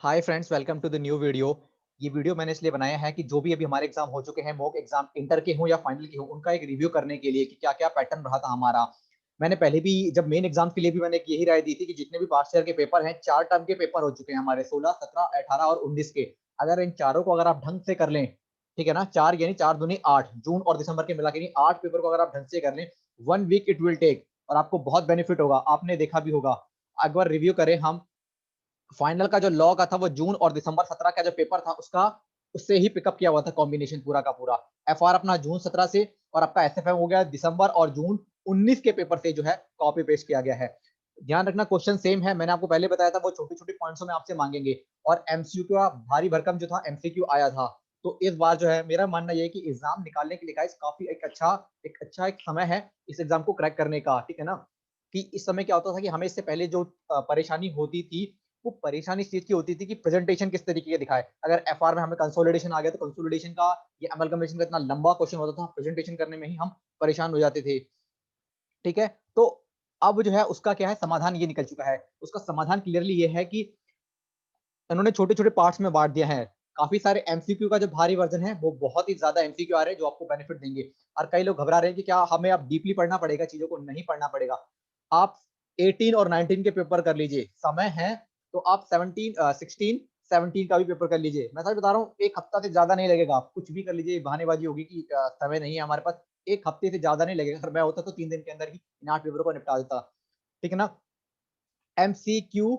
Hi friends, welcome to the new video. ये video मैंने इसलिए बनाया है कि जो भी अभी हमारे एग्जाम हो चुके हैं, मॉक एग्जाम इंटर के हों या फाइनल के हों, उनका एक रिव्यू करने के लिए कि क्या क्या पैटर्न रहा था हमारा। मैंने पहले भी जब मेन एग्जाम के लिए भी मैंने यही राय दी थी कि जितने भी पास्ट ईयर के पेपर हैं, 4 टर्म के पेपर हो चुके हैं हमारे, 16, 17, 18 और 19 के। अगर इन चारों को अगर आप ढंग से कर लें, ठीक है ना, चार यानी 4 दूनी 8, जून और दिसंबर के मिला के नहीं, 8 पेपर को अगर आप ढंग से कर लें, 1 वीक इट विल टेक, और आपको बहुत बेनिफिट होगा। आपने देखा भी होगा। एक बार रिव्यू करें हम, फाइनल का जो लॉ का था वो जून और दिसंबर 17 का जो पेपर था उसका, उससे ही पिकअप किया हुआ था कॉम्बिनेशन पूरा का पूरा। एफआर अपना जून 17 से, और आपका एसएफएम हो गया दिसंबर और जून 19 के पेपर से जो है कॉपी पेस्ट किया गया है। ध्यान रखना, क्वेश्चन सेम है, मैंने आपको पहले बताया था, वो छोटे छोटे पॉइंट्स में आपसे मांगेंगे। और एमसीक्यू का भारी भरकम जो था एमसीक्यू आया था। तो इस बार जो है मेरा मानना यह है कि एग्जाम निकालने के लिए गाइस काफी एक समय है इस एग्जाम को क्रैक करने का, ठीक है ना। कि इस समय क्या होता था कि हमें इससे पहले जो परेशानी होती थी, वो परेशानी इस चीज की होती थी कि प्रेजेंटेशन किस तरीके के दिखाए। अगर एफआर में हमें कंसोलिडेशन आ गया तो कंसोलिडेशन का या अमलगमेशन का इतना लंबा क्वेश्चन होता था, प्रेजेंटेशन करने में ही हम परेशान हो जाते थे। ठीक है। तो अब जो है उसका क्या है, समाधान ये निकल चुका है। उसका समाधान क्लियरली ये है कि इन्होंने छोटे छोटे पार्ट्स में बांट दिया है। काफी सारे एमसीक्यू का जो भारी वर्जन है वो बहुत ही ज्यादा एमसीक्यू आ रहे हैं जो आपको बेनिफिट देंगे। और कई लोग घबरा रहे हैं कि क्या हमें अब डीपली पढ़ना पड़ेगा चीजों को। नहीं पढ़ना पड़ेगा। आप 18 और 19 के पेपर कर लीजिए, समय है। तो आप 17, 16, 17 का भी पेपर कर लीजिए। मैं सच बता रहा हूँ, एक हफ्ता से ज्यादा नहीं लगेगा। आप कुछ भी कर लीजिए, बहानेबाजी होगी कि समय नहीं है हमारे पास। एक हफ्ते से ज्यादा नहीं लगेगा। अगर मैं होता तो 3 दिन के अंदर ही इन 8 पेपरों को निपटा देता। ठीक है ना। एमसीक्यू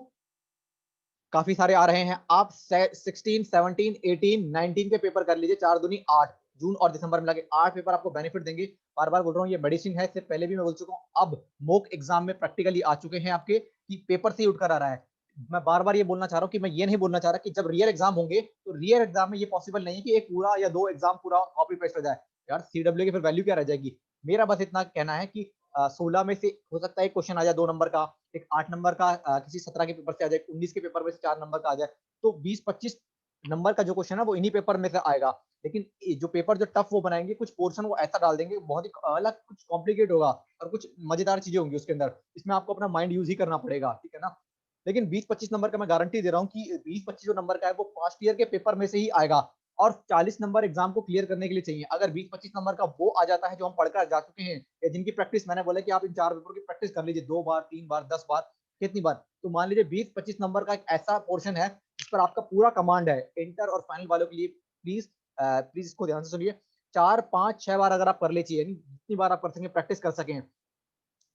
काफी सारे आ रहे हैं। आप 16, 17, 18, 19 के पेपर कर लीजिए, 4 दूनी 8, जून और दिसंबर में लगे 8 पेपर आपको बेनिफिट देंगे। बार बार बोल रहा हूँ, ये मेडिसिन है। इससे पहले भी मैं बोल चुका हूँ। अब मॉक एग्जाम में प्रैक्टिकली आ चुके हैं आपके, कि पेपर से ही उठकर आ रहा है। मैं बार बार ये बोलना चाह रहा हूँ कि मैं ये नहीं बोलना चाह रहा कि जब रियल एग्जाम होंगे तो रियल एग्जाम में ये पॉसिबल नहीं है कि एक पूरा या 2 एग्जाम पूरा कॉपी पेस्ट हो जाए। यार सीडब्ल्यू की फिर वैल्यू क्या रह जाएगी। मेरा बस इतना कहना है कि 16 में से हो सकता है एक क्वेश्चन आ जाए 2 नंबर का, एक 8 नंबर का किसी 17 के पेपर से आ जाए, 19 के पेपर में से 4 नंबर का आ जाए। तो 20-25 नंबर का जो क्वेश्चन है वो इन्हीं पेपर में से आएगा। लेकिन जो पेपर जो टफ वो बनाएंगे, कुछ पोर्शन वो ऐसा डाल देंगे, बहुत ही अलग, कुछ कॉम्प्लिकेट होगा और कुछ मजेदार चीजें होंगी उसके अंदर। इसमें आपको अपना माइंड यूज ही करना पड़ेगा, ठीक है ना। लेकिन 20-25 नंबर का मैं गारंटी दे रहा हूँ कि 20-25 जो नंबर का है वो फर्स्ट ईयर के पेपर में से ही आएगा। और 40 नंबर एग्जाम को क्लियर करने के लिए चाहिए। अगर 20-25 नंबर का वो आ जाता है जो हम पढ़कर जा चुके हैं, या जिनकी प्रैक्टिस मैंने बोला कि आप इन 4 पेपर की प्रैक्टिस कर लीजिए 2 बार, 3 बार, 10 बार, कितनी बार, तो मान लीजिए 20-25 नंबर का एक ऐसा पोर्शन है जिस पर आपका पूरा कमांड है। इंटर और फाइनल वालों के लिए प्लीज प्लीज इसको ध्यान से सुनिए। 4, 5, 6 बार अगर आप कर लीजिए, जितनी बार आप कर सकें, प्रैक्टिस कर सकें,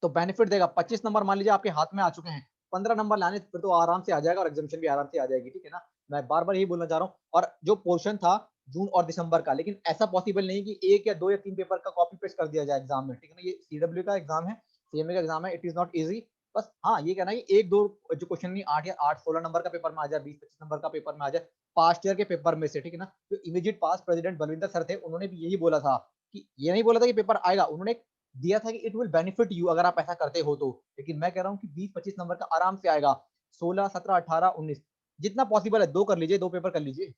तो बेनिफिट देगा। 25 नंबर मान लीजिए आपके हाथ में आ चुके हैं, 15 नंबर लाने फिर तो आराम से आ जाएगा, और एग्जामेशन भी आराम से आ जाएगी, ठीक है ना। मैं बार बार यही बोलना चाह रहा हूँ। और जो पोर्शन था जून और दिसंबर का, लेकिन ऐसा पॉसिबल नहीं कि 1 या 2 या 3 पेपर का कॉपी पेस्ट कर दिया जाए एग्जाम में, ठीक है ना। ये सीडब्ल्यू का एग्जाम है, सीएमए का एग्जाम है, इट इज नॉट इजी। बस हाँ, ये कहना है कि 1-2 जो क्वेश्चन नहीं, 8 या 8, 16 नंबर का पेपर में आ जाए, 20-25 नंबर का पेपर में आ जाए, पास्ट ईयर के पेपर में से, ठीक है ना। जो immediate past president Balvinder sir थे, उन्होंने भी यही बोला था कि ये नहीं बोला था कि पेपर आएगा, उन्होंने दिया था कि इट विल बेनिफिट यू अगर आप ऐसा करते हो तो। लेकिन मैं कह रहा हूँ कि 20-25 नंबर का आराम से आएगा। 16, 17, 18, 19, जितना पॉसिबल है 2 कर लीजिए, 2 पेपर कर लीजिए।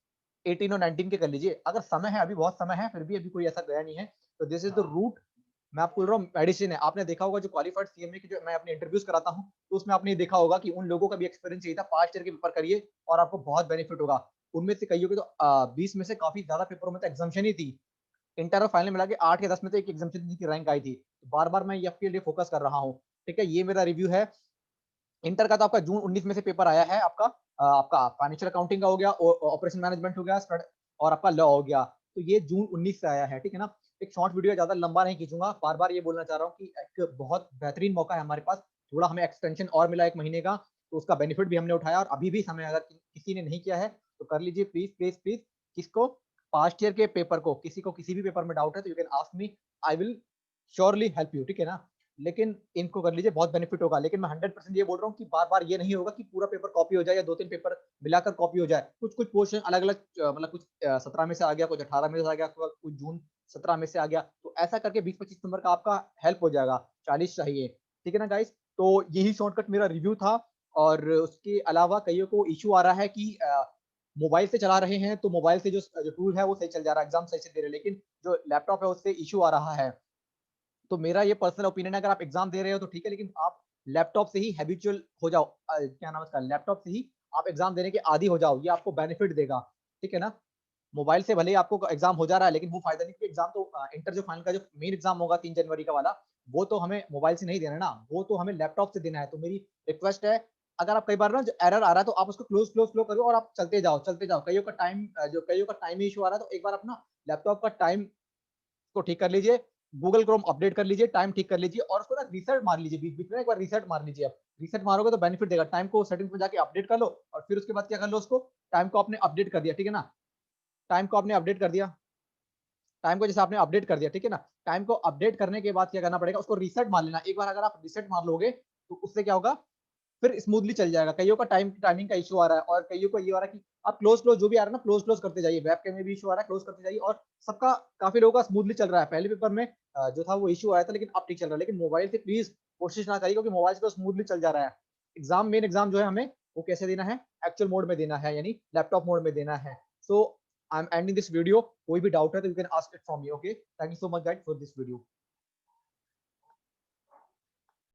18 और 19 के कर लीजिए। अगर समय है, अभी बहुत समय है, फिर भी अभी कोई ऐसा गया नहीं है, तो दिस इज द रूट। मैं आपको बोल रहा हूँ, मेडिसिन है। आपने देखा होगा जो क्वालिफाइड सीएमए की जो मैं अपने इंटरव्यूज कराता हूँ, तो उसमें आपने देखा होगा कि उन लोगों का भी एक्सपीरियंस यही था, पास्ट ईयर के पेपर करिए और आपको बहुत बेनिफिट होगा। उनमें से कईयों के तो 20 में से काफी ज्यादा पेपरों में तो एग्जामेशन ही थी। इंटर और फाइनल मिला के 8 या 10 में तो एक एग्जामेशन की रैंक आई थी। बार बार मैं ये लिए फोकस कर रहा हूँ। ठीक है, ये मेरा रिव्यू है। इंटर का तो आपका जून 19 में से पेपर आया है। आपका फाइनेंशियल अकाउंटिंग का हो गया, ऑपरेशन मैनेजमेंट हो गया, और आपका लॉ हो गया। तो ये जून 19 से आया है, ठीक है ना। एक शॉर्ट वीडियो, ज्यादा लंबा नहीं खींचूंगा। बार बार ये बोलना चाह रहा हूँ कि एक बहुत बेहतरीन मौका है हमारे पास। थोड़ा हमें एक्सटेंशन और मिला 1 महीने का, तो उसका बेनिफिट भी हमने उठाया। और अभी भी समय, अगर किसी ने नहीं किया है तो कर लीजिए, प्लीज प्लीज प्लीज। किसको, पास्ट ईयर के पेपर को, किसी को किसी भी पेपर में डाउट है तो you can ask me, I will surely help you, ठीक है ना। लेकिन इनको कर लीजिए, बहुत बेनिफिट होगा। लेकिन मैं 100% ये बोल रहा हूँ कि बार बार ये नहीं होगा कि पूरा पेपर कॉपी हो जाए या 2-3 पेपर मिलाकर कॉपी हो जाए। कुछ कुछ पोर्शन अलग अलग, मतलब कुछ 17 में से आ गया, कुछ 18 में से आ गया, कुछ जून 17 में से आ गया। तो ऐसा करके 20-25 नंबर का आपका हेल्प हो जाएगा। 40 चाहिए, ठीक है ना गाइस। तो यही शॉर्टकट मेरा रिव्यू था। और उसके अलावा कईयों को इशू आ रहा है कि मोबाइल से चला रहे हैं, तो मोबाइल से जो जो टूल है वो सही चल जा रहा है, एग्जाम सही से दे रहे हैं, लेकिन जो लैपटॉप है उससे इशू आ रहा है। तो मेरा ये पर्सनल ओपिनियन है, अगर आप एग्जाम दे रहे हो तो ठीक है, लेकिन आप लैपटॉप से ही हैबिचुअल हो जाओ। क्या नाम है उसका, लैपटॉप से ही आप एग्जाम देने के आदी हो जाओ, ये आपको बेनिफिट देगा, ठीक है ना। मोबाइल से भले ही आपको एग्जाम हो जा रहा है, लेकिन वो फायदा नहीं, क्योंकि एग्जाम तो इंटर जो फाइनल का जो मेन एग्जाम होगा 3 जनवरी का वाला, वो तो हमें मोबाइल से नहीं देना ना, वो तो हमें लैपटॉप से देना है। तो मेरी रिक्वेस्ट है, अगर आप कई बार ना जो एरर आ रहा है तो आप उसको क्लोज करो और आप चलते जाओ। कईयों का टाइम इशू आ रहा है, तो एक बार अपना लैपटॉप का टाइम को ठीक कर लीजिए, गूगल क्रोम अपडेट कर लीजिए, टाइम ठीक कर लीजिए और उसको ना रीसेट मार लीजिए, बीच बीच में एक बार रीसेट मार लीजिए। आप रीसेट मारोगे तो बेनिफिट देगा, टाइम को सेटिंग्स में जाके अपडेट कर लो और फिर उसके बाद क्या कर लो, उसको टाइम को आपने अपडेट कर दिया, ठीक है ना। टाइम को आपने अपडेट कर दिया, टाइम को जैसे आपने अपडेट कर दिया, ठीक है ना। टाइम को अपडेट करने के बाद क्या करना पड़ेगा, उसको रीसेट मार लेना एक बार। अगर आप रीसेट मार लोगे तो उससे क्या होगा, फिर स्मूथली चल जाएगा। कईयों का टाइमिंग का इशू आ रहा है और कईयों को ये आ रहा है कि आप क्लोज जो भी आ रहा है ना, क्लोज करते जाइए। वेब कैम में भी इशू आ रहा है, क्लोज करते जाइए और सबका काफी लोगों का स्मूथली चल रहा है। पहले पेपर में जो था वो इशू आया था, लेकिन अब ठीक चल रहा है। लेकिन मोबाइल से प्लीज कोशिश ना करिए, क्योंकि मोबाइल से तो स्मूथली चल जा रहा है। मेन एग्जाम जो है हमें वो कैसे देना है, एक्चुअल मोड में देना है, यानी लैपटॉप मोड में देना है। So I am ending this video. कोई भी डाउट है तो you can ask it from me. Okay, thank you so much guide for this video.